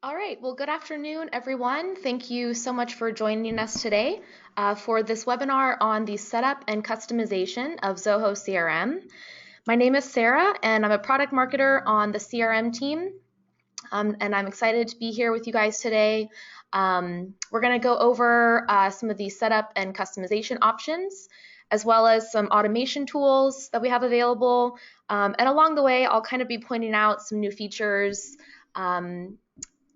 All right, well, good afternoon, everyone. Thank you so much for joining us today for this webinar on the setup and customization of Zoho CRM. My name is Sarah, and I'm a product marketer on the CRM team, and I'm excited to be here with you guys today. We're going to go over some of the setup and customization options, as well as some automation tools that we have available. And along the way, I'll kind of be pointing out some new features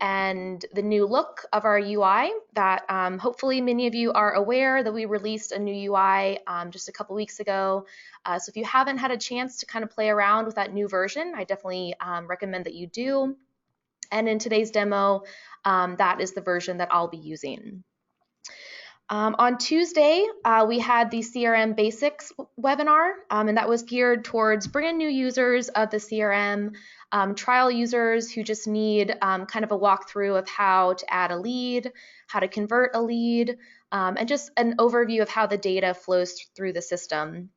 and the new look of our UI that hopefully many of you are aware that we released a new UI just a couple weeks ago. So if you haven't had a chance to kind of play around with that new version, I definitely recommend that you do. And in today's demo, that is the version that I'll be using. On Tuesday, we had the CRM Basics webinar, and that was geared towards brand new users of the CRM, trial users who just need kind of a walkthrough of how to add a lead, how to convert a lead, and just an overview of how the data flows through the system.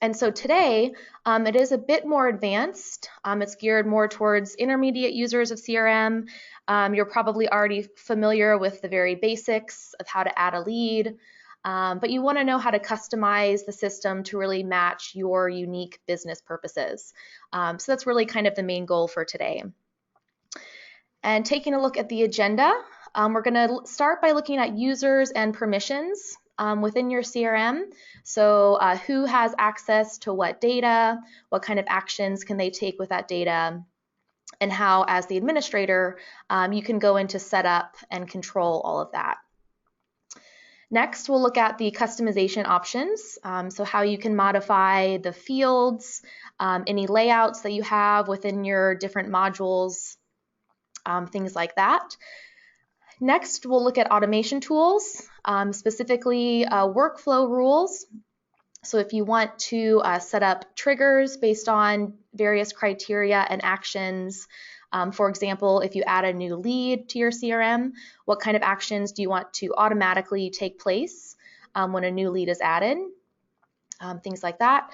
And so today, it is a bit more advanced. It's geared more towards intermediate users of CRM. You're probably already familiar with the very basics of how to add a lead, but you want to know how to customize the system to really match your unique business purposes. So that's really kind of the main goal for today. And taking a look at the agenda, we're going to start by looking at users and permissions within your CRM. So who has access to what data, what kind of actions can they take with that data, and how, as the administrator, you can go into setup and control all of that. Next, we'll look at the customization options, so how you can modify the fields, any layouts that you have within your different modules, things like that. Next, we'll look at automation tools, specifically workflow rules. So if you want to set up triggers based on various criteria and actions, for example, if you add a new lead to your CRM, what kind of actions do you want to automatically take place when a new lead is added, things like that.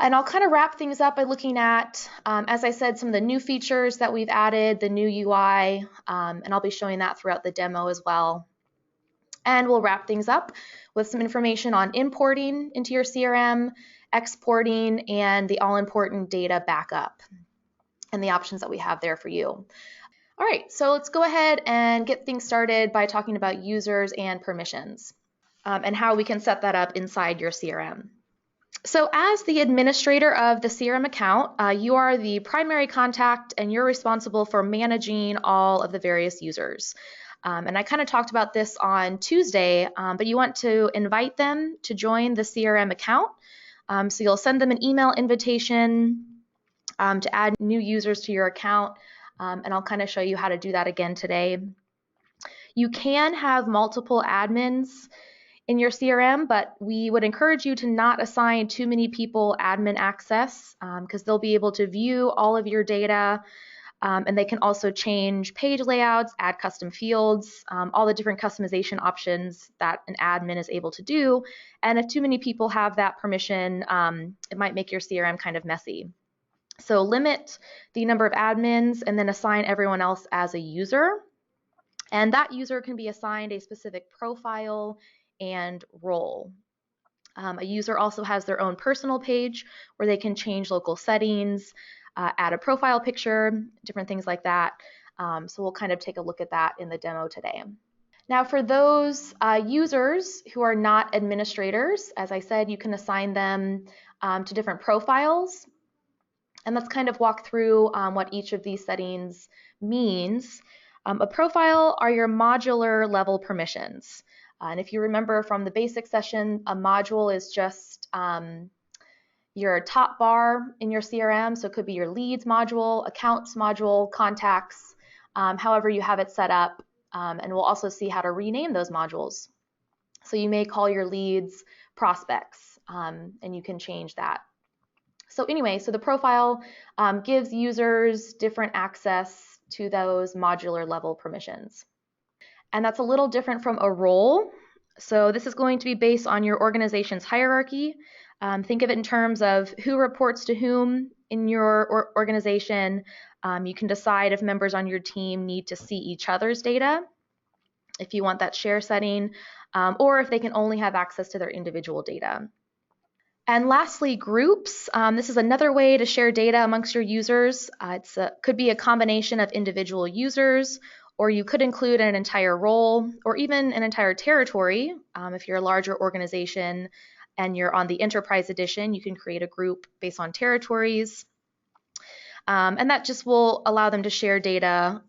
And I'll kind of wrap things up by looking at, as I said, some of the new features that we've added, the new UI, and I'll be showing that throughout the demo as well. And we'll wrap things up with some information on importing into your CRM, exporting, and the all-important data backup, and the options that we have there for you. All right, so let's go ahead and get things started by talking about users and permissions, and how we can set that up inside your CRM. So as the administrator of the CRM account, you are the primary contact, and you're responsible for managing all of the various users. And I kind of talked about this on Tuesday, but you want to invite them to join the CRM account. So you'll send them an email invitation to add new users to your account, and I'll kind of show you how to do that again today. You can have multiple admins in your CRM, but we would encourage you to not assign too many people admin access because they'll be able to view all of your data. And they can also change page layouts, add custom fields, all the different customization options that an admin is able to do. And if too many people have that permission, it might make your CRM kind of messy. So limit the number of admins and then assign everyone else as a user. And that user can be assigned a specific profile and role. A user also has their own personal page where they can change local settings, add a profile picture, different things like that. So we'll kind of take a look at that in the demo today. Now for those users who are not administrators, as I said, you can assign them to different profiles. And let's kind of walk through what each of these settings means. A profile are your modular level permissions. And if you remember from the basic session, a module is just your top bar in your CRM, so it could be your leads module, accounts module, contacts, however you have it set up, and we'll also see how to rename those modules. So you may call your leads prospects, and you can change that. So anyway, so the profile gives users different access to those modular level permissions. And that's a little different from a role. So this is going to be based on your organization's hierarchy. Think of it in terms of who reports to whom in your organization. You can decide if members on your team need to see each other's data, if you want that share setting, or if they can only have access to their individual data. And lastly, groups. This is another way to share data amongst your users. Could be a combination of individual users, or you could include an entire role or even an entire territory. If you're a larger organization and you're on the Enterprise Edition, you can create a group based on territories. And that just will allow them to share data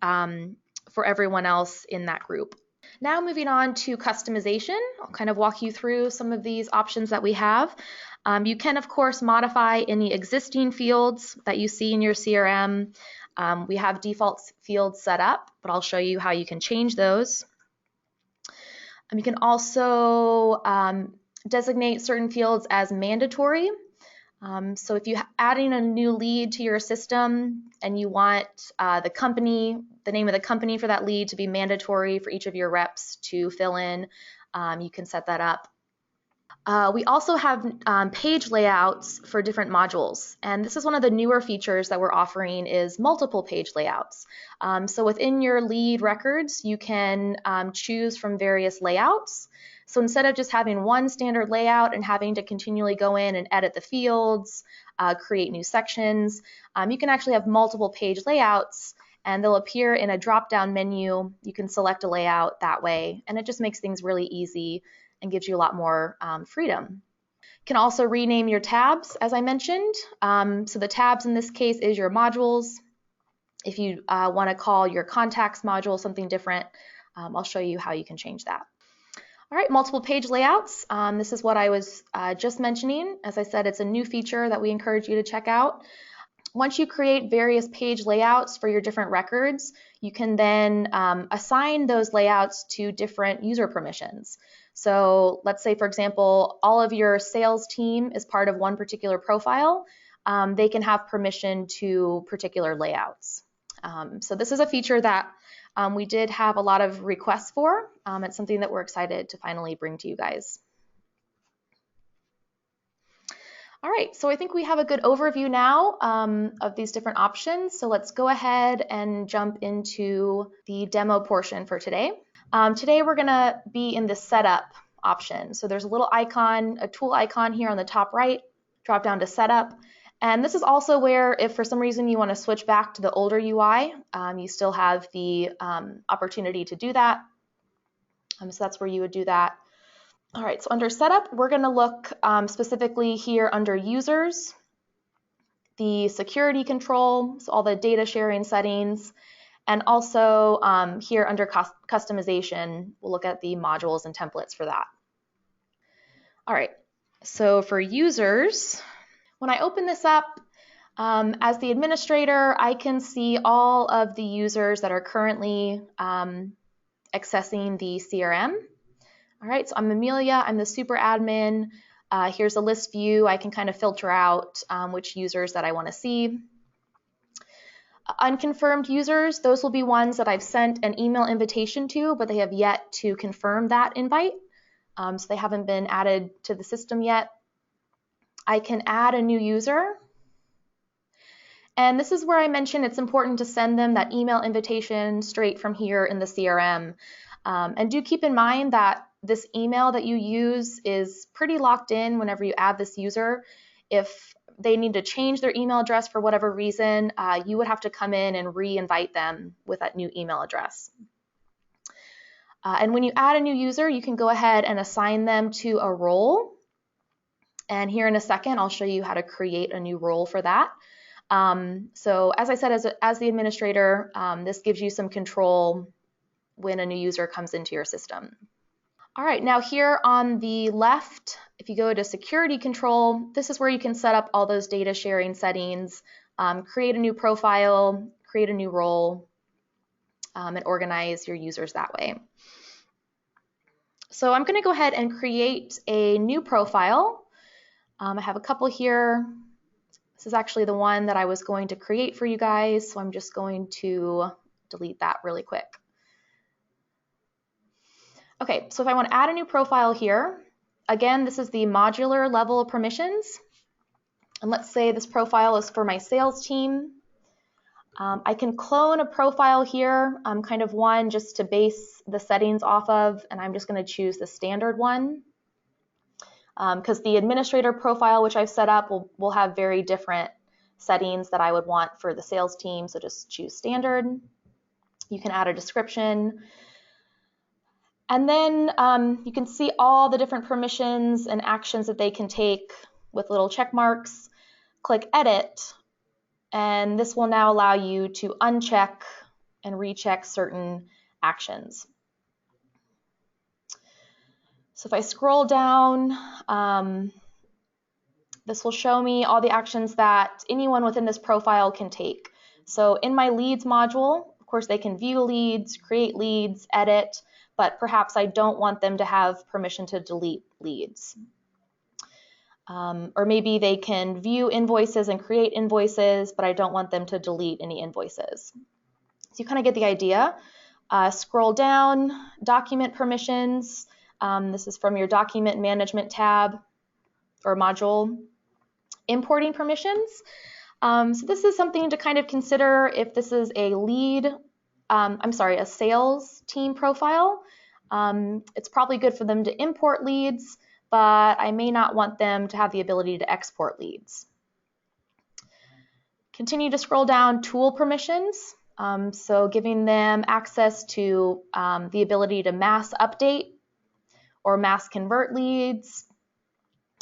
for everyone else in that group. Now moving on to customization, I'll kind of walk you through some of these options that we have. You can, of course, modify any existing fields that you see in your CRM. We have default fields set up, but I'll show you how you can change those. You can also designate certain fields as mandatory. So if you're adding a new lead to your system and you want the name of the company for that lead to be mandatory for each of your reps to fill in, you can set that up. We also have page layouts for different modules, and this is one of the newer features that we're offering is multiple page layouts. So within your lead records, you can choose from various layouts. So instead of just having one standard layout and having to continually go in and edit the fields, create new sections, you can actually have multiple page layouts, and they'll appear in a drop-down menu. You can select a layout that way, and it just makes things really easy and gives you a lot more freedom. You can also rename your tabs, as I mentioned. So the tabs in this case is your modules. If you want to call your contacts module something different, I'll show you how you can change that. All right, multiple page layouts. This is what I was just mentioning. As I said, it's a new feature that we encourage you to check out. Once you create various page layouts for your different records, you can then assign those layouts to different user permissions. So let's say, for example, all of your sales team is part of one particular profile. They can have permission to particular layouts. So this is a feature that we did have a lot of requests for. It's something that we're excited to finally bring to you guys. All right, so I think we have a good overview now of these different options. So let's go ahead and jump into the demo portion for today. Today we're gonna be in the setup option. So there's a little icon, a tool icon here on the top right, drop down to setup. And this is also where if for some reason you wanna switch back to the older UI, you still have the opportunity to do that. So that's where you would do that. All right, so under setup, we're gonna look specifically here under users, the security control, so all the data sharing settings, and also here under customization, we'll look at the modules and templates for that. All right, so for users, when I open this up, as the administrator, I can see all of the users that are currently accessing the CRM. All right, so I'm Amelia, I'm the super admin. Here's a list view. I can kind of filter out which users that I want to see. Unconfirmed users, those will be ones that I've sent an email invitation to, but they have yet to confirm that invite. So they haven't been added to the system yet. I can add a new user. And this is where I mentioned it's important to send them that email invitation straight from here in the CRM. And do keep in mind that this email that you use is pretty locked in whenever you add this user. If they need to change their email address for whatever reason, you would have to come in and re-invite them with that new email address. And when you add a new user, you can go ahead and assign them to a role. And here in a second, I'll show you how to create a new role for that. So as I said, as the administrator, this gives you some control when a new user comes into your system. All right, now here on the left, if you go to security control, this is where you can set up all those data sharing settings, create a new profile, create a new role, and organize your users that way. So I'm going to go ahead and create a new profile. I have a couple here. This is actually the one that I was going to create for you guys, so I'm just going to delete that really quick. Okay, so if I want to add a new profile here, again, this is the modular level of permissions. And let's say this profile is for my sales team. I can clone a profile here, kind of one just to base the settings off of, and I'm just going to choose the standard one. Because the administrator profile, which I've set up, will have very different settings that I would want for the sales team, so just choose standard. You can add a description. And then you can see all the different permissions and actions that they can take with little check marks. Click Edit, and this will now allow you to uncheck and recheck certain actions. So if I scroll down, this will show me all the actions that anyone within this profile can take. So in my leads module, of course, they can view leads, create leads, edit, but perhaps I don't want them to have permission to delete leads. Or maybe they can view invoices and create invoices, but I don't want them to delete any invoices. So you kind of get the idea. Scroll down, document permissions. This is from your document management tab or module. Importing permissions. So this is something to kind of consider if this is a a sales team profile. It's probably good for them to import leads, but I may not want them to have the ability to export leads. Continue to scroll down, tool permissions. So giving them access to the ability to mass update or mass convert leads.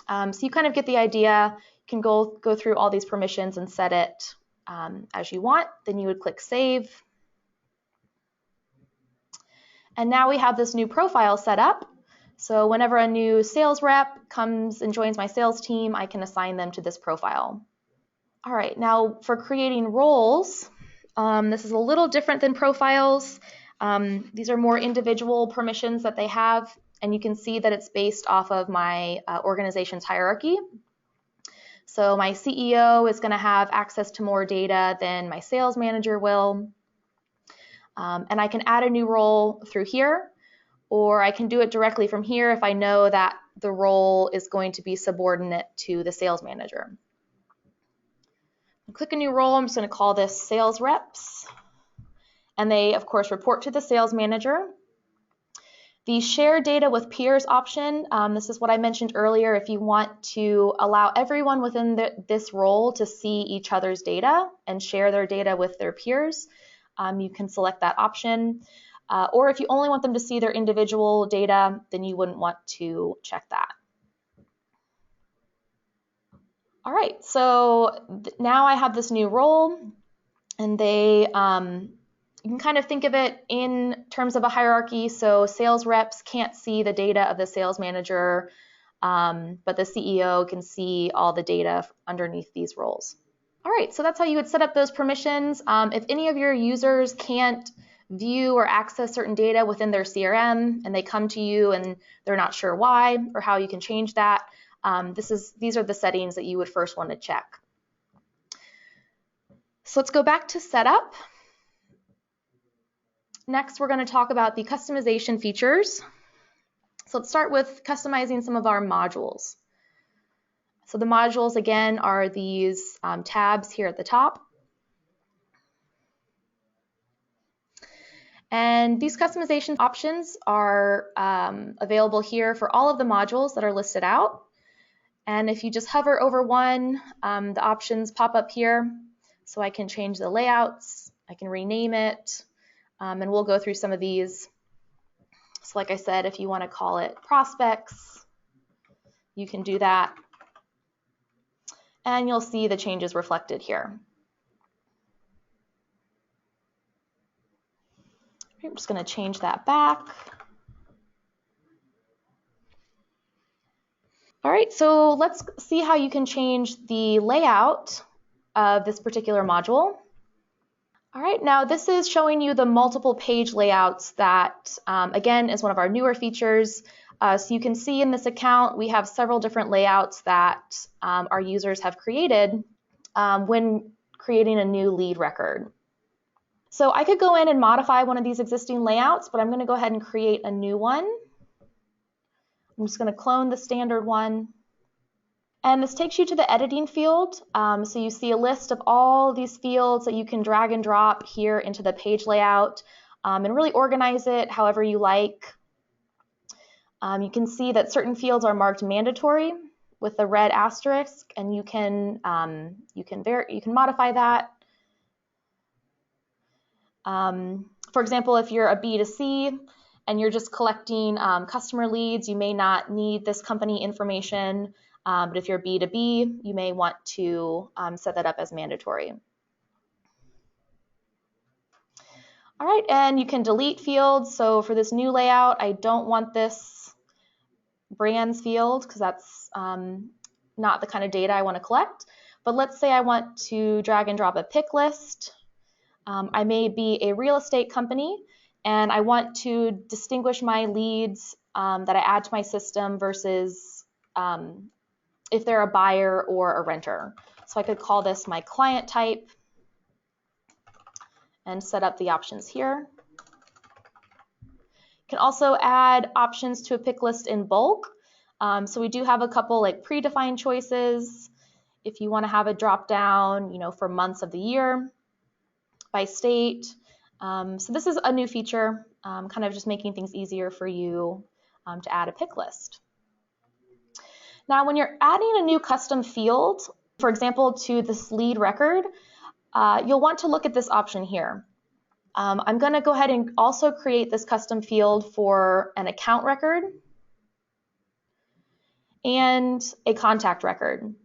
So you kind of get the idea. You can go through all these permissions and set it as you want. Then you would click Save. And now we have this new profile set up. So whenever a new sales rep comes and joins my sales team, I can assign them to this profile. All right, now for creating roles, this is a little different than profiles. These are more individual permissions that they have, and you can see that it's based off of my organization's hierarchy. So my CEO is going to have access to more data than my sales manager will. And I can add a new role through here, or I can do it directly from here if I know that the role is going to be subordinate to the sales manager. Click a new role. I'm just going to call this sales reps. And they, of course, report to the sales manager. The share data with peers option, this is what I mentioned earlier. If you want to allow everyone within this role to see each other's data and share their data with their peers, you can select that option. Or if you only want them to see their individual data, then you wouldn't want to check that. All right, so now I have this new role, and they, you can kind of think of it in terms of a hierarchy. So sales reps can't see the data of the sales manager, but the CEO can see all the data underneath these roles. All right, so that's how you would set up those permissions. If any of your users can't view or access certain data within their CRM and they come to you and they're not sure why or how you can change that, these are the settings that you would first want to check. So let's go back to setup. Next, we're going to talk about the customization features. So let's start with customizing some of our modules. So the modules, again, are these tabs here at the top. And these customization options are available here for all of the modules that are listed out. And if you just hover over one, the options pop up here. So I can change the layouts, I can rename it, and we'll go through some of these. So like I said, if you want to call it prospects, you can do that. And you'll see the changes reflected here. I'm just going to change that back. All right, so let's see how you can change the layout of this particular module. All right, now this is showing you the multiple page layouts that, again, is one of our newer features. So you can see in this account, we have several different layouts that our users have created when creating a new lead record. So I could go in and modify one of these existing layouts, but I'm going to go ahead and create a new one. I'm just going to clone the standard one. And this takes you to the editing field. So you see a list of all these fields that you can drag and drop here into the page layout and really organize it however you like. You can see that certain fields are marked mandatory with the red asterisk, and you can modify that. For example, if you're a B2C and you're just collecting customer leads, you may not need this company information. But if you're B2B, you may want to set that up as mandatory. All right, and you can delete fields. So for this new layout, I don't want this brands field because that's not the kind of data I want to collect. But let's say I want to drag and drop a pick list. I may be a real estate company and I want to distinguish my leads that I add to my system versus if they're a buyer or a renter. So I could call this my client type and set up the options here. You can also add options to a pick list in bulk. So we do have a couple like predefined choices. If you want to have a drop down, for months of the year, by state. So this is a new feature, kind of just making things easier for you to add a pick list. Now, when you're adding a new custom field, for example, to this lead record, you'll want to look at this option here. I'm going to go ahead and also create this custom field for an account record and a contact record.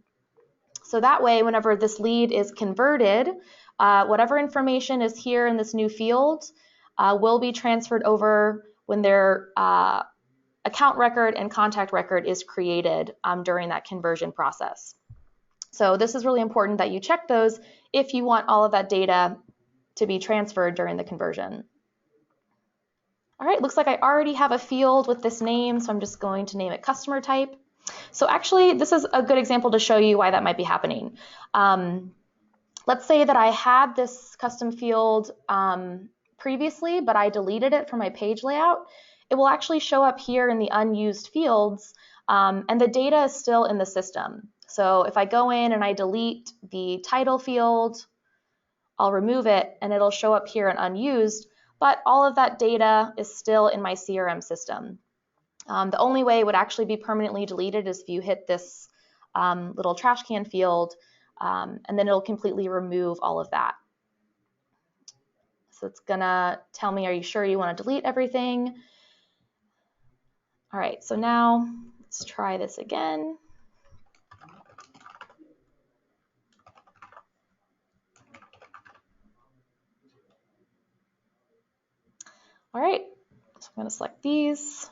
So that way, whenever this lead is converted, whatever information is here in this new field will be transferred over when their account record and contact record is created during that conversion process. So this is really important that you check those if you want all of that data to be transferred during the conversion. All right, looks like I already have a field with this name, so I'm just going to name it customer type. So actually, this is a good example to show you why that might be happening. Let's say that I had this custom field previously, but I deleted it from my page layout. It will actually show up here in the unused fields, and the data is still in the system. So if I go in and I delete the title field, I'll remove it, and it'll show up here in unused, but all of that data is still in my CRM system. The only way it would actually be permanently deleted is if you hit this little trash can field, and then it'll completely remove all of that. So it's gonna tell me, are you sure you want to delete everything? All right, so now let's try this again. All right, so I'm gonna select these.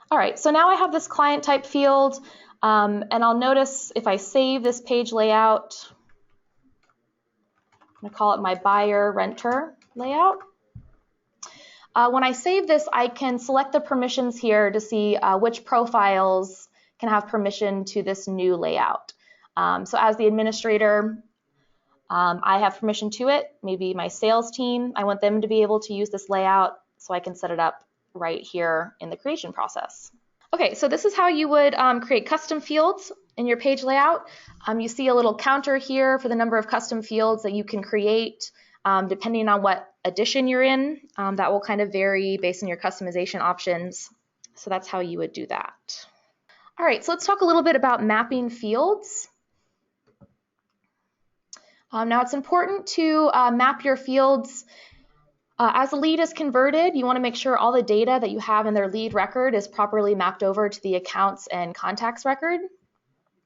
All right, so now I have this client type field, and I'll notice if I save this page layout, I'm gonna call it my buyer renter layout. When I save this, I can select the permissions here to see which profiles can have permission to this new layout. So as the administrator, I have permission to it. Maybe my sales team, I want them to be able to use this layout, so I can set it up right here in the creation process. Okay, so this is how you would create custom fields in your page layout. You see a little counter here for the number of custom fields that you can create depending on what edition you're in. That will kind of vary based on your customization options. So that's how you would do that. All right, so let's talk a little bit about mapping fields. Now it's important to map your fields. As a lead is converted, you want to make sure all the data that you have in their lead record is properly mapped over to the accounts and contacts record.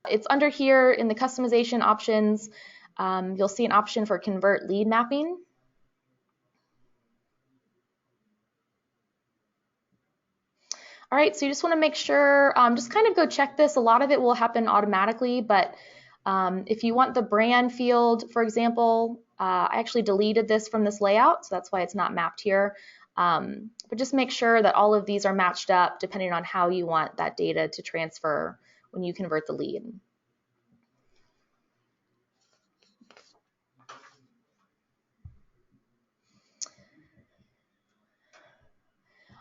It's under here in the customization options. You'll see an option for convert lead mapping. All right, so you just want to make sure, just kind of go check this. A lot of it will happen automatically, but if you want the brand field, for example, I actually deleted this from this layout, so that's why it's not mapped here. But just make sure that all of these are matched up depending on how you want that data to transfer when you convert the lead.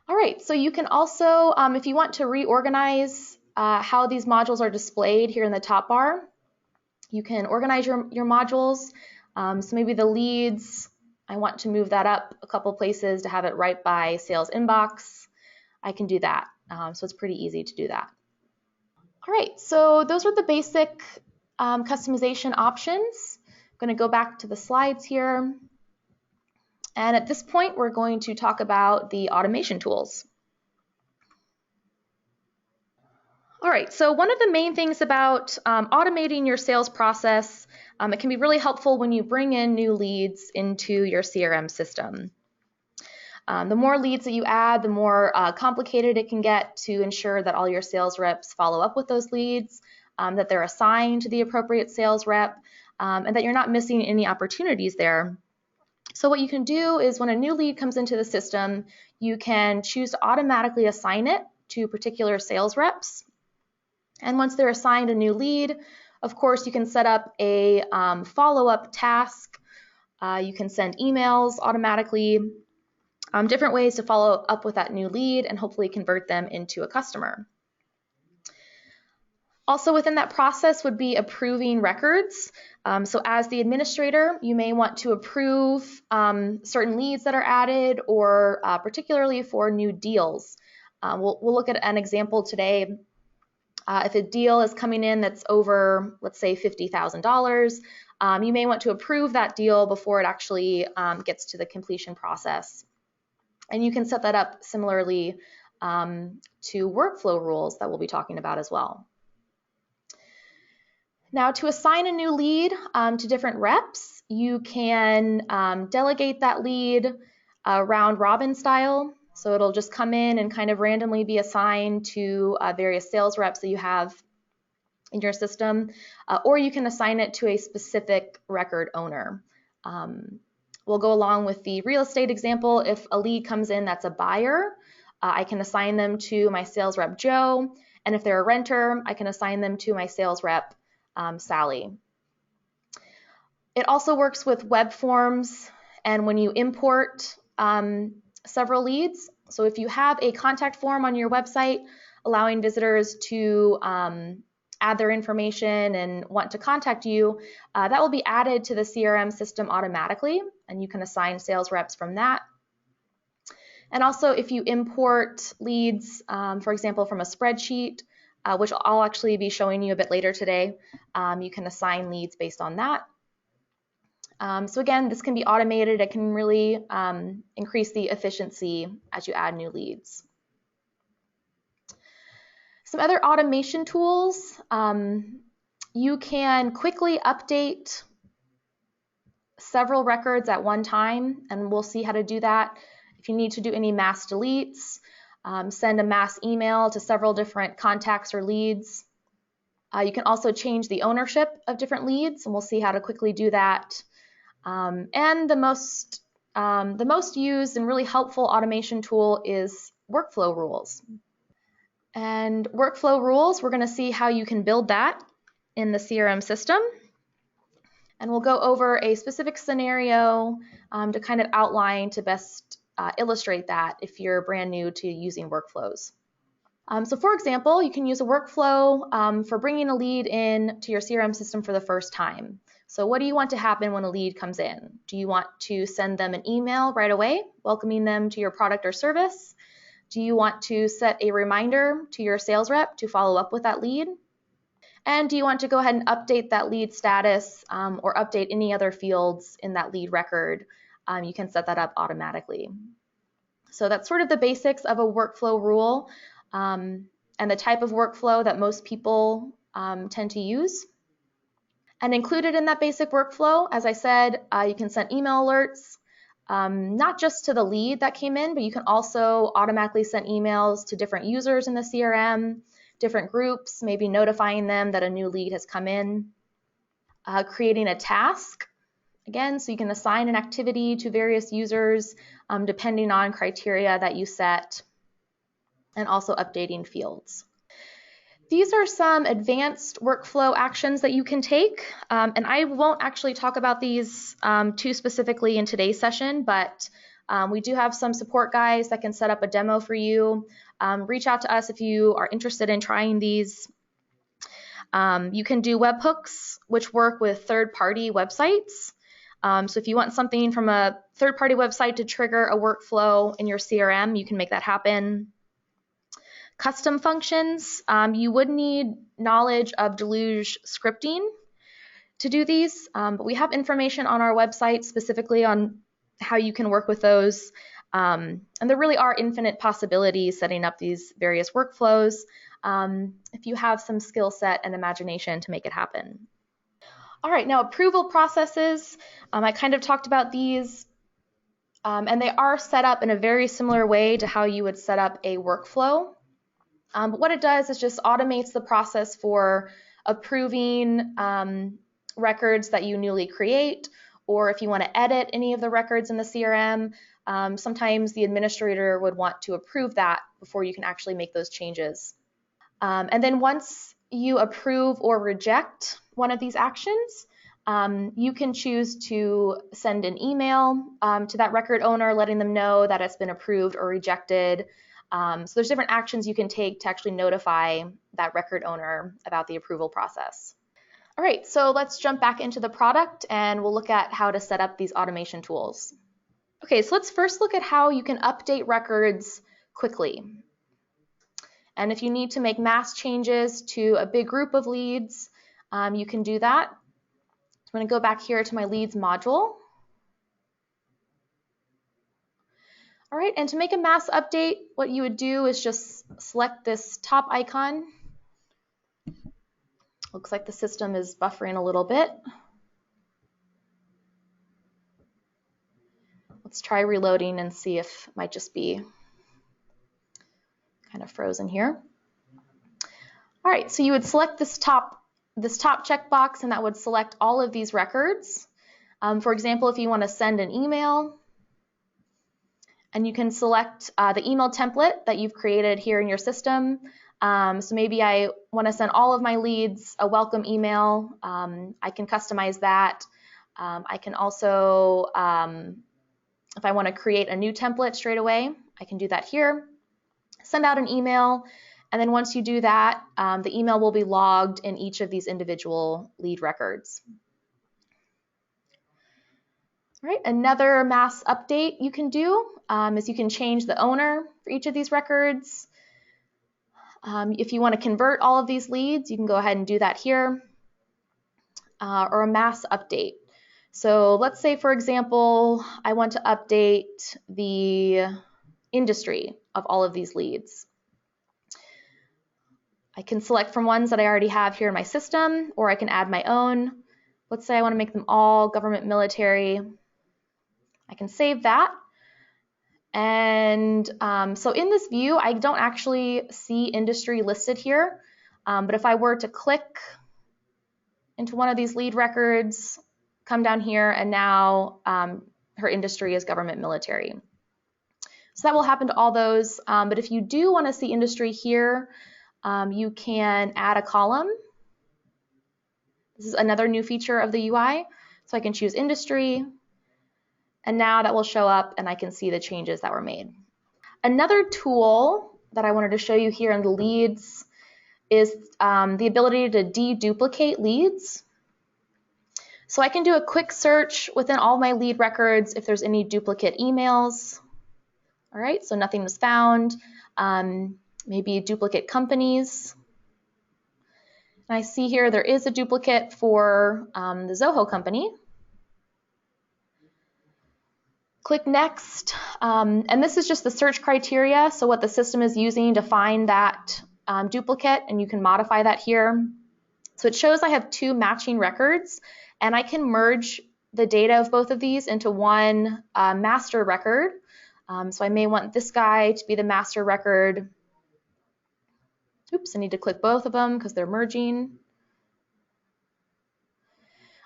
All right, so you can also, if you want to reorganize how these modules are displayed here in the top bar, you can organize your modules. So maybe the leads, I want to move that up a couple places to have it right by sales inbox. I can do that. So it's pretty easy to do that. All right, so those are the basic customization options. I'm going to go back to the slides here. And at this point, we're going to talk about the automation tools. All right, so one of the main things about automating your sales process, it can be really helpful when you bring in new leads into your CRM system. The more leads that you add, the more complicated it can get to ensure that all your sales reps follow up with those leads, that they're assigned to the appropriate sales rep, and that you're not missing any opportunities there. So what you can do is when a new lead comes into the system, you can choose to automatically assign it to particular sales reps. And once they're assigned a new lead, of course, you can set up a follow-up task. You can send emails automatically, different ways to follow up with that new lead and hopefully convert them into a customer. Also within that process would be approving records. So as the administrator, you may want to approve certain leads that are added or particularly for new deals. We'll look at an example today. If a deal is coming in that's over, let's say, $50,000, you may want to approve that deal before it actually gets to the completion process. And you can set that up similarly to workflow rules that we'll be talking about as well. Now, to assign a new lead to different reps, you can delegate that lead round robin style. So it'll just come in and kind of randomly be assigned to various sales reps that you have in your system, or you can assign it to a specific record owner. We'll go along with the real estate example. If a lead comes in that's a buyer, I can assign them to my sales rep, Joe. And if they're a renter, I can assign them to my sales rep, Sally. It also works with web forms and when you import several leads. So if you have a contact form on your website allowing visitors to add their information and want to contact you, that will be added to the CRM system automatically, and you can assign sales reps from that. And also if you import leads, for example, from a spreadsheet, which I'll actually be showing you a bit later today, you can assign leads based on that. So again, this can be automated. It can really increase the efficiency as you add new leads. Some other automation tools. You can quickly update several records at one time, and we'll see how to do that. If you need to do any mass deletes, send a mass email to several different contacts or leads. You can also change the ownership of different leads, and we'll see how to quickly do that. And the most used and really helpful automation tool is workflow rules. And workflow rules, we're going to see how you can build that in the CRM system. And we'll go over a specific scenario to kind of outline to best illustrate that if you're brand new to using workflows. So for example, you can use a workflow for bringing a lead in to your CRM system for the first time. So what do you want to happen when a lead comes in? Do you want to send them an email right away, welcoming them to your product or service? Do you want to set a reminder to your sales rep to follow up with that lead? And do you want to go ahead and update that lead status or update any other fields in that lead record? You can set that up automatically. So that's sort of the basics of a workflow rule and the type of workflow that most people tend to use. And included in that basic workflow, as I said, you can send email alerts, not just to the lead that came in, but you can also automatically send emails to different users in the CRM, different groups, maybe notifying them that a new lead has come in. Creating a task, again, so you can assign an activity to various users depending on criteria that you set, and also updating fields. These are some advanced workflow actions that you can take, and I won't actually talk about these too specifically in today's session, but We do have some support guys that can set up a demo for you. Reach out to us if you are interested in trying these. You can do webhooks, which work with third-party websites. So if you want something from a third-party website to trigger a workflow in your CRM, you can make that happen. Custom functions, you would need knowledge of Deluge scripting to do these, but we have information on our website specifically on how you can work with those. And there really are infinite possibilities setting up these various workflows if you have some skill set and imagination to make it happen. All right, now approval processes. I kind of talked about these, and they are set up in a very similar way to how you would set up a workflow. But what it does is just automates the process for approving records that you newly create, or if you want to edit any of the records in the CRM, sometimes the administrator would want to approve that before you can actually make those changes. And then once you approve or reject one of these actions, you can choose to send an email to that record owner letting them know that it's been approved or rejected. So there's different actions you can take to actually notify that record owner about the approval process. All right, so let's jump back into the product and we'll look at how to set up these automation tools. Okay, so let's first look at how you can update records quickly. And if you need to make mass changes to a big group of leads, you can do that. I'm going to go back here to my leads module. All right, and to make a mass update, what you would do is just select this top icon. Looks like the system is buffering a little bit. Let's try reloading and see if it might just be kind of frozen here. All right, so you would select this top checkbox, and that would select all of these records. For example, if you want to send an email, and you can select the email template that you've created here in your system. So maybe I want to send all of my leads a welcome email. I can customize that. I can also, if I want to create a new template straight away, I can do that here. Send out an email, and then once you do that, the email will be logged in each of these individual lead records. All right, another mass update you can do is you can change the owner for each of these records. If you want to convert all of these leads, you can go ahead and do that here, or a mass update. So let's say, for example, I want to update the industry of all of these leads. I can select from ones that I already have here in my system, or I can add my own. Let's say I want to make them all government military. I can save that. And so in this view, I don't actually see industry listed here. But if I were to click into one of these lead records, come down here, and now her industry is government military. So that will happen to all those. But if you do want to see industry here, you can add a column. This is another new feature of the UI. So I can choose industry. And now that will show up, and I can see the changes that were made. Another tool that I wanted to show you here in the leads is the ability to deduplicate leads. So I can do a quick search within all my lead records if there's any duplicate emails. All right, so nothing was found. Maybe duplicate companies. And I see here there is a duplicate for the Zoho company. Click next, and this is just the search criteria, so what the system is using to find that duplicate, and you can modify that here. So it shows I have two matching records, and I can merge the data of both of these into one master record. So I may want this guy to be the master record. Oops, I need to click both of them because they're merging.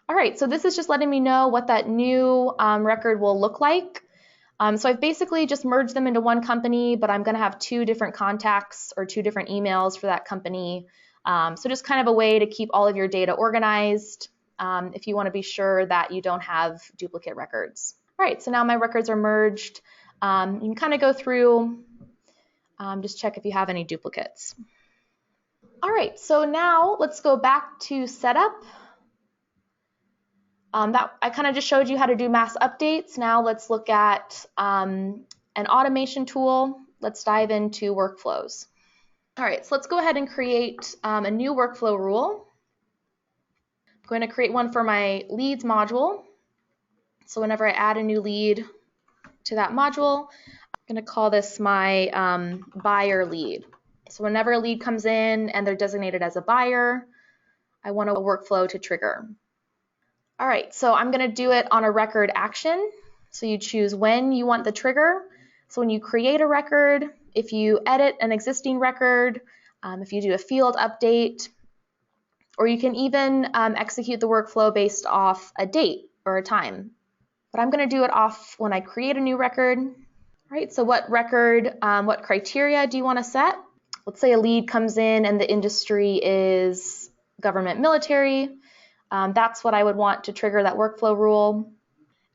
All right, so this is just letting me know what that new record will look like. So I've basically just merged them into one company, but I'm going to have two different contacts or two different emails for that company. So just kind of a way to keep all of your data organized if you want to be sure that you don't have duplicate records. All right, so now my records are merged. You can kind of go through, just check if you have any duplicates. All right, so now let's go back to setup. That I kind of just showed you how to do mass updates. Now let's look at an automation tool. Let's dive into workflows. All right, so let's go ahead and create a new workflow rule. I'm going to create one for my leads module. So whenever I add a new lead to that module, I'm going to call this my buyer lead. So whenever a lead comes in and they're designated as a buyer, I want a workflow to trigger. All right, so I'm going to do it on a record action. So you choose when you want the trigger. So when you create a record, if you edit an existing record, if you do a field update, or you can even execute the workflow based off a date or a time. But I'm going to do it off when I create a new record. All right, so what record, what criteria do you want to set? Let's say a lead comes in and the industry is government military. That's what I would want to trigger that workflow rule.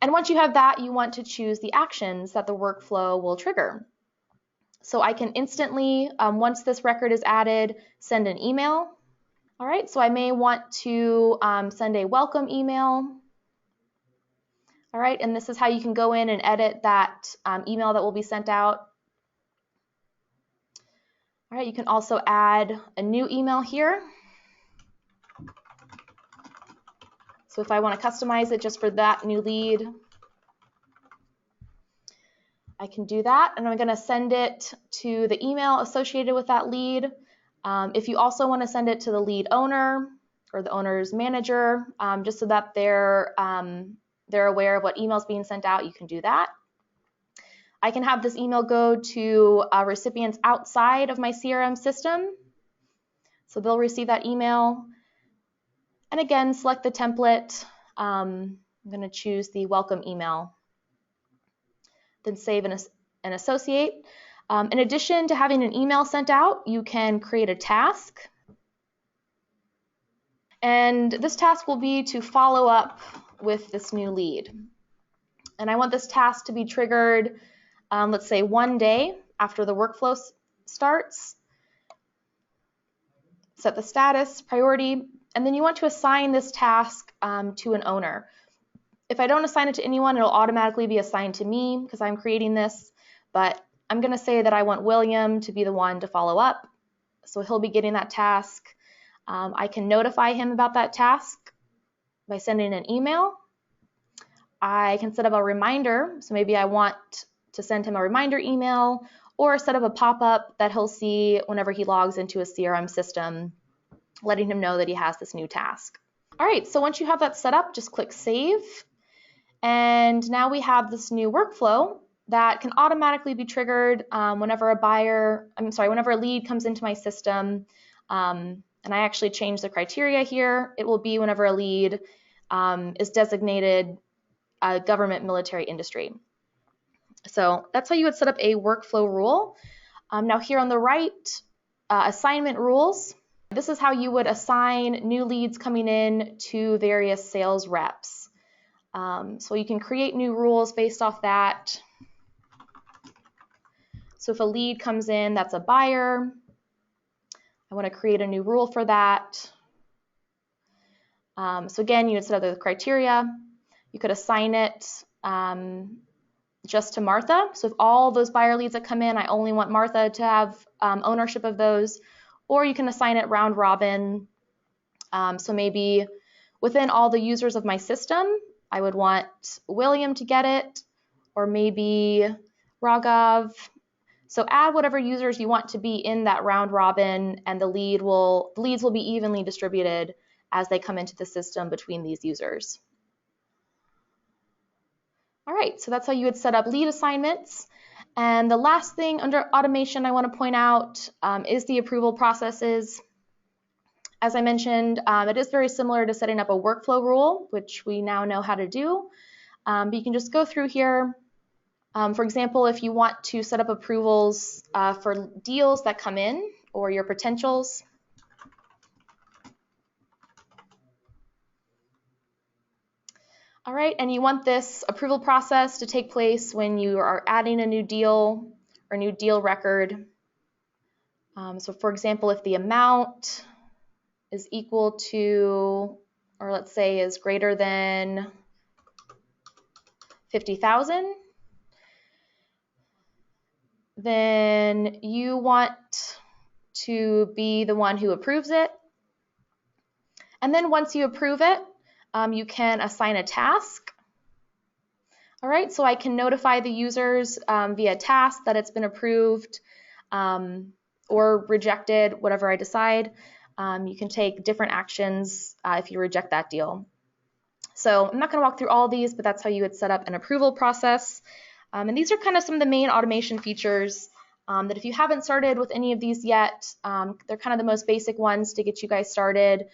And once you have that, you want to choose the actions that the workflow will trigger. So I can instantly, once this record is added, send an email. All right, so I may want to send a welcome email. All right, and this is how you can go in and edit that email that will be sent out. All right, you can also add a new email here. So if I want to customize it just for that new lead, I can do that, and I'm going to send it to the email associated with that lead. If you also want to send it to the lead owner or the owner's manager, just so that they're aware of what email is being sent out, you can do that. I can have this email go to recipients outside of my CRM system, so they'll receive that email. And again, select the template. I'm going to choose the welcome email. Then save and associate. In addition to having an email sent out, you can create a task. And this task will be to follow up with this new lead. And I want this task to be triggered, let's say 1 day after the workflow starts. Set the status, priority, and then you want to assign this task to an owner. If I don't assign it to anyone, it'll automatically be assigned to me because I'm creating this, but I'm going to say that I want William to be the one to follow up. So he'll be getting that task. I can notify him about that task by sending an email. I can set up a reminder. So maybe I want to send him a reminder email or set up a pop-up that he'll see whenever he logs into a CRM system, letting him know that he has this new task. All right, so once you have that set up, just click Save. And now we have this new workflow that can automatically be triggered whenever a lead comes into my system. And I actually changed the criteria here. It will be whenever a lead is designated a government military industry. So that's how you would set up a workflow rule. Now here on the right, assignment rules. This is how you would assign new leads coming in to various sales reps. So you can create new rules based off that. So if a lead comes in that's a buyer, I want to create a new rule for that. So again, you would set up the criteria. You could assign it just to Martha. So if all those buyer leads that come in, I only want Martha to have ownership of those. Or you can assign it round robin. So maybe within all the users of my system, I would want William to get it, or maybe Raghav. So add whatever users you want to be in that round robin, and the leads will be evenly distributed as they come into the system between these users. All right, so that's how you would set up lead assignments. And the last thing under automation I want to point out is the approval processes. As I mentioned, it is very similar to setting up a workflow rule, which we now know how to do. But you can just go through here. For example, if you want to set up approvals for deals that come in or your potentials. All right, and you want this approval process to take place when you are adding a new deal or new deal record. So for example, if the amount is equal to, or let's say is greater than 50,000, then you want to be the one who approves it. And then once you approve it, you can assign a task. All right, so I can notify the users via task that it's been approved or rejected, whatever I decide. You can take different actions if you reject that deal. So I'm not going to walk through all these, but that's how you would set up an approval process. And these are kind of some of the main automation features that if you haven't started with any of these yet, they're kind of the most basic ones to get you guys started.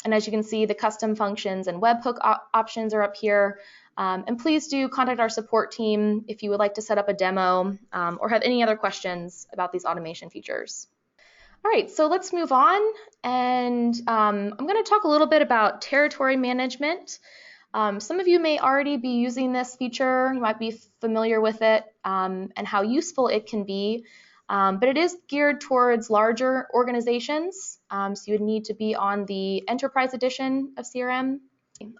And as you can see, the custom functions and webhook options are up here. And please do contact our support team if you would like to set up a demo or have any other questions about these automation features. All right, so let's move on, and I'm going to talk a little bit about territory management. Some of you may already be using this feature, you might be familiar with it and how useful it can be, but it is geared towards larger organizations, so you would need to be on the Enterprise Edition of CRM.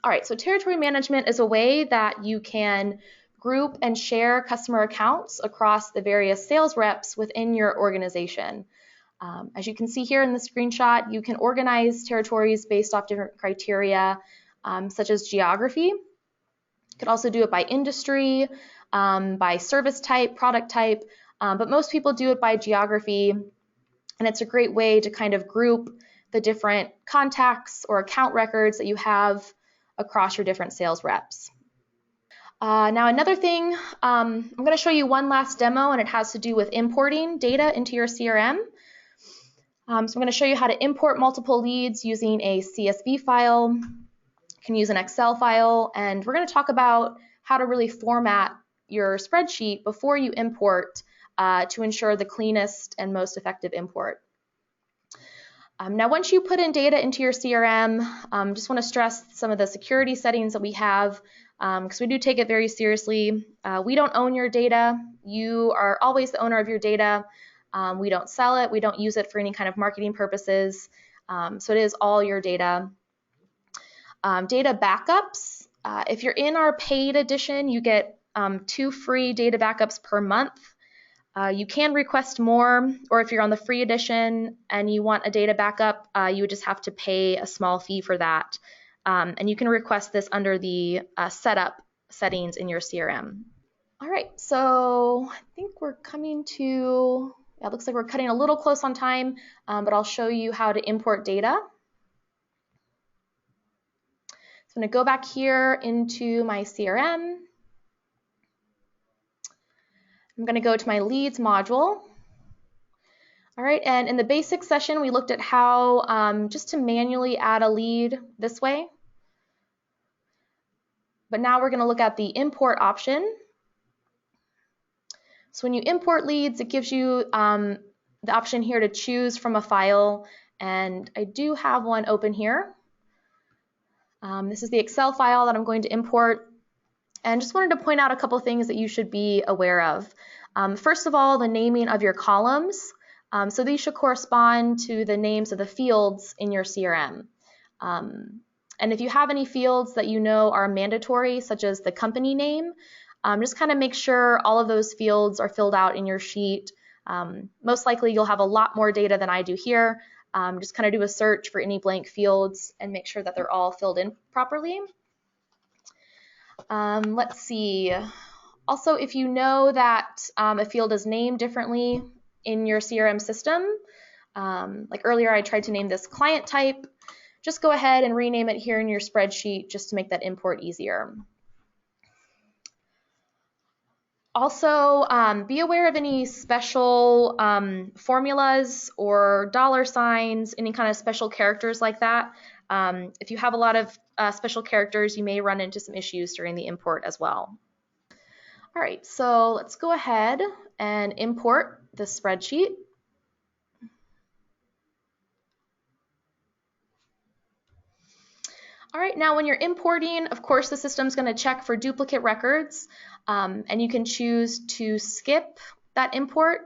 All right, so territory management is a way that you can group and share customer accounts across the various sales reps within your organization. As you can see here in the screenshot, you can organize territories based off different criteria, such as geography. You could also do it by industry, by service type, product type, but most people do it by geography, and it's a great way to kind of group the different contacts or account records that you have across your different sales reps. Now another thing, I'm going to show you one last demo, and it has to do with importing data into your CRM. So I'm going to show you how to import multiple leads using a CSV file. You can use an Excel file, and we're going to talk about how to really format your spreadsheet before you import to ensure the cleanest and most effective import. Now once you put in data into your CRM, just want to stress some of the security settings that we have because we do take it very seriously. We don't own your data. You are always the owner of your data. We don't sell it. We don't use it for any kind of marketing purposes. So it is all your data. Data backups. If you're in our paid edition, you get 2 free data backups per month. You can request more, or if you're on the free edition and you want a data backup, you would just have to pay a small fee for that. And you can request this under the setup settings in your CRM. All right, so I think we're coming to, it looks like we're cutting a little close on time, but I'll show you how to import data. So I'm going to go back here into my CRM. I'm going to go to my leads module. All right, and in the basic session, we looked at how just to manually add a lead this way. But now we're going to look at the import option. So when you import leads, it gives you the option here to choose from a file, and I do have one open here. This is the Excel file that I'm going to import, and just wanted to point out a couple things that you should be aware of. First of all, the naming of your columns. So these should correspond to the names of the fields in your CRM. And if you have any fields that you know are mandatory, such as the company name, just kind of make sure all of those fields are filled out in your sheet. Most likely you'll have a lot more data than I do here. Just kind of do a search for any blank fields and make sure that they're all filled in properly. Let's see. Also, if you know that a field is named differently in your CRM system, like earlier I tried to name this client type, just go ahead and rename it here in your spreadsheet just to make that import easier. Also, be aware of any special formulas or dollar signs, any kind of special characters like that. If you have a lot of special characters, you may run into some issues during the import as well. All right, so let's go ahead and import the spreadsheet. All All right, now when you're importing, of course, the system's going to check for duplicate records, and you can choose to skip that import.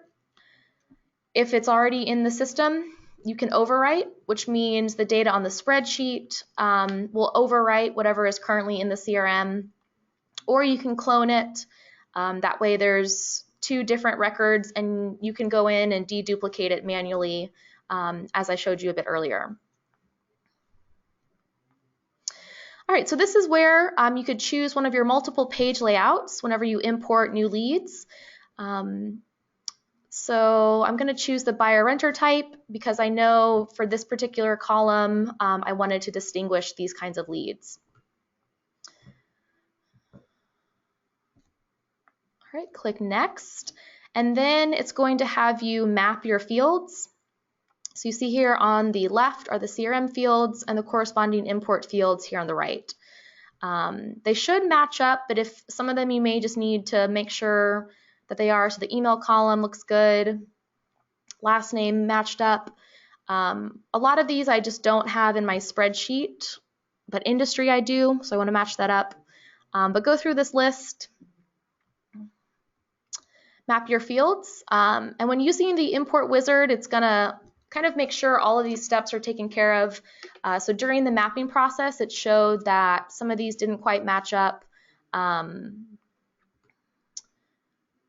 If it's already in the system, you can overwrite, which means the data on the spreadsheet will overwrite whatever is currently in the CRM, or you can clone it. That way there's two different records, and you can go in and deduplicate it manually, as I showed you a bit earlier. All right, so this is where you could choose one of your multiple page layouts whenever you import new leads. So I'm going to choose the buyer renter type because I know for this particular column I wanted to distinguish these kinds of leads. All right, click next, and then it's going to have you map your fields. So you see here on the left are the CRM fields and the corresponding import fields here on the right. They should match up, but if some of them you may just need to make sure that they are. So the email column looks good, last name matched up. A lot of these I just don't have in my spreadsheet, but industry I do, so I want to match that up. But go through this list, map your fields, and when using the import wizard, it's going to kind of make sure all of these steps are taken care of. So during the mapping process, it showed that some of these didn't quite match up,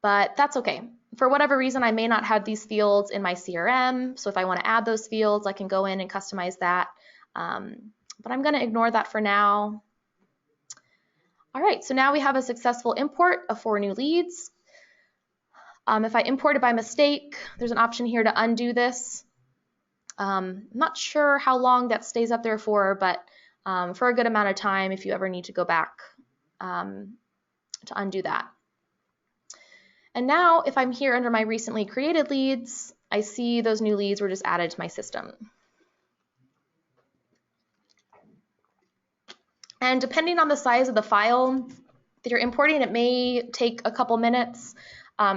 but that's okay. For whatever reason, I may not have these fields in my CRM, so if I want to add those fields, I can go in and customize that, but I'm going to ignore that for now. All right, so now we have a successful import of 4 new leads. If I imported by mistake, there's an option here to undo this. I'm not sure how long that stays up there for, but for a good amount of time if you ever need to go back to undo that. And now if I'm here under my recently created leads, I see those new leads were just added to my system. And depending on the size of the file that you're importing, it may take a couple minutes.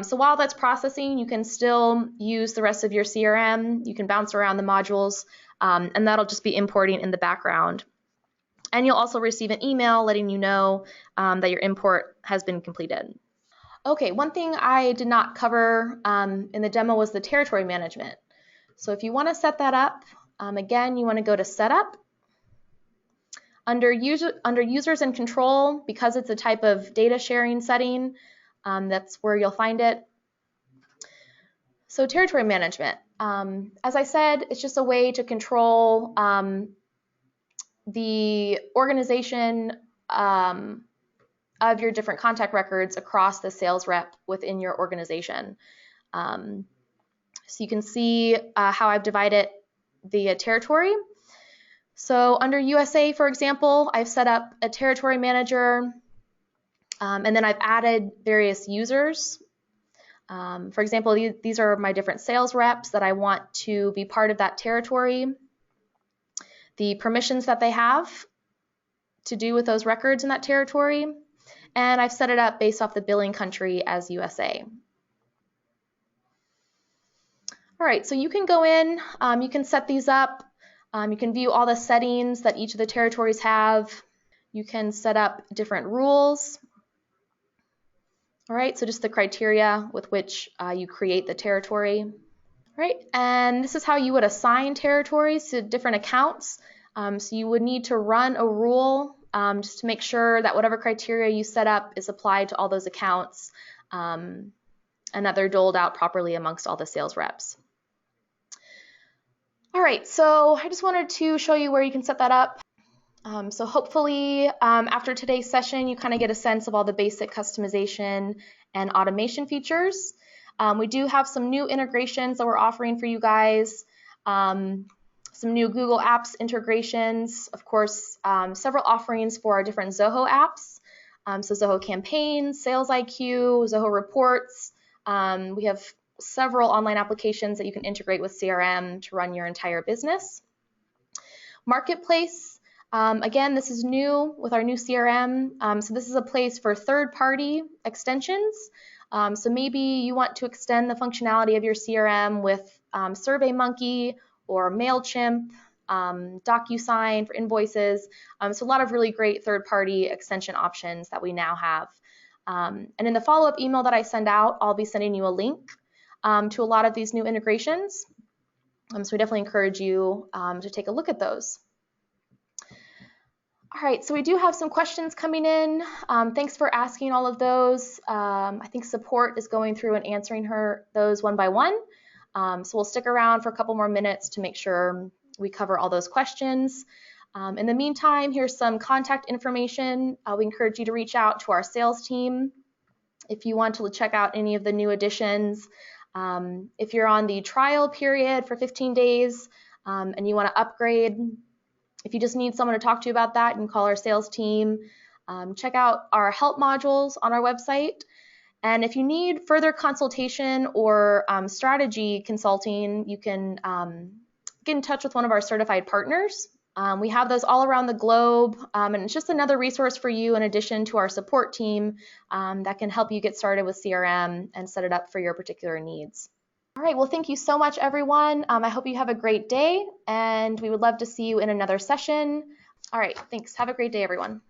So while that's processing, you can still use the rest of your CRM. You can bounce around the modules, and that'll just be importing in the background. And you'll also receive an email letting you know that your import has been completed. Okay, one thing I did not cover in the demo was the territory management. So if you want to set that up, again, you want to go to Setup. Under Users and Control, because it's a type of data sharing setting, that's where you'll find it. So territory management, as I said, it's just a way to control the organization of your different contact records across the sales rep within your organization. So you can see how I've divided the territory. So under USA, for example, I've set up a territory manager, and then I've added various users. For example, these are my different sales reps that I want to be part of that territory, the permissions that they have to do with those records in that territory, and I've set it up based off the billing country as USA. All right, so you can go in, you can set these up, you can view all the settings that each of the territories have. You can set up different rules. All right, so just the criteria with which you create the territory. All right, and this is how you would assign territories to different accounts. So you would need to run a rule just to make sure that whatever criteria you set up is applied to all those accounts and that they're doled out properly amongst all the sales reps. All right, so I just wanted to show you where you can set that up. So hopefully after today's session, you kind of get a sense of all the basic customization and automation features. We do have some new integrations that we're offering for you guys, some new Google Apps integrations, of course, several offerings for our different Zoho apps. So Zoho Campaigns, Sales IQ, Zoho Reports. We have several online applications that you can integrate with CRM to run your entire business. Marketplace. Again, this is new with our new CRM. So this is a place for third-party extensions. So maybe you want to extend the functionality of your CRM with SurveyMonkey or MailChimp, DocuSign for invoices. So a lot of really great third-party extension options that we now have. And in the follow-up email that I send out, I'll be sending you a link to a lot of these new integrations. So we definitely encourage you to take a look at those. All right, so we do have some questions coming in. Thanks for asking all of those. I think support is going through and answering those one by one. So we'll stick around for a couple more minutes to make sure we cover all those questions. In the meantime, here's some contact information. We encourage you to reach out to our sales team if you want to check out any of the new additions. If you're on the trial period for 15 days and you want to upgrade, if you just need someone to talk to you about that, you can call our sales team. Check out our help modules on our website. And if you need further consultation or strategy consulting, you can get in touch with one of our certified partners. We have those all around the globe, and it's just another resource for you in addition to our support team that can help you get started with CRM and set it up for your particular needs. All right, well, thank you so much, everyone. I hope you have a great day, and we would love to see you in another session. All right, thanks. Have a great day, everyone.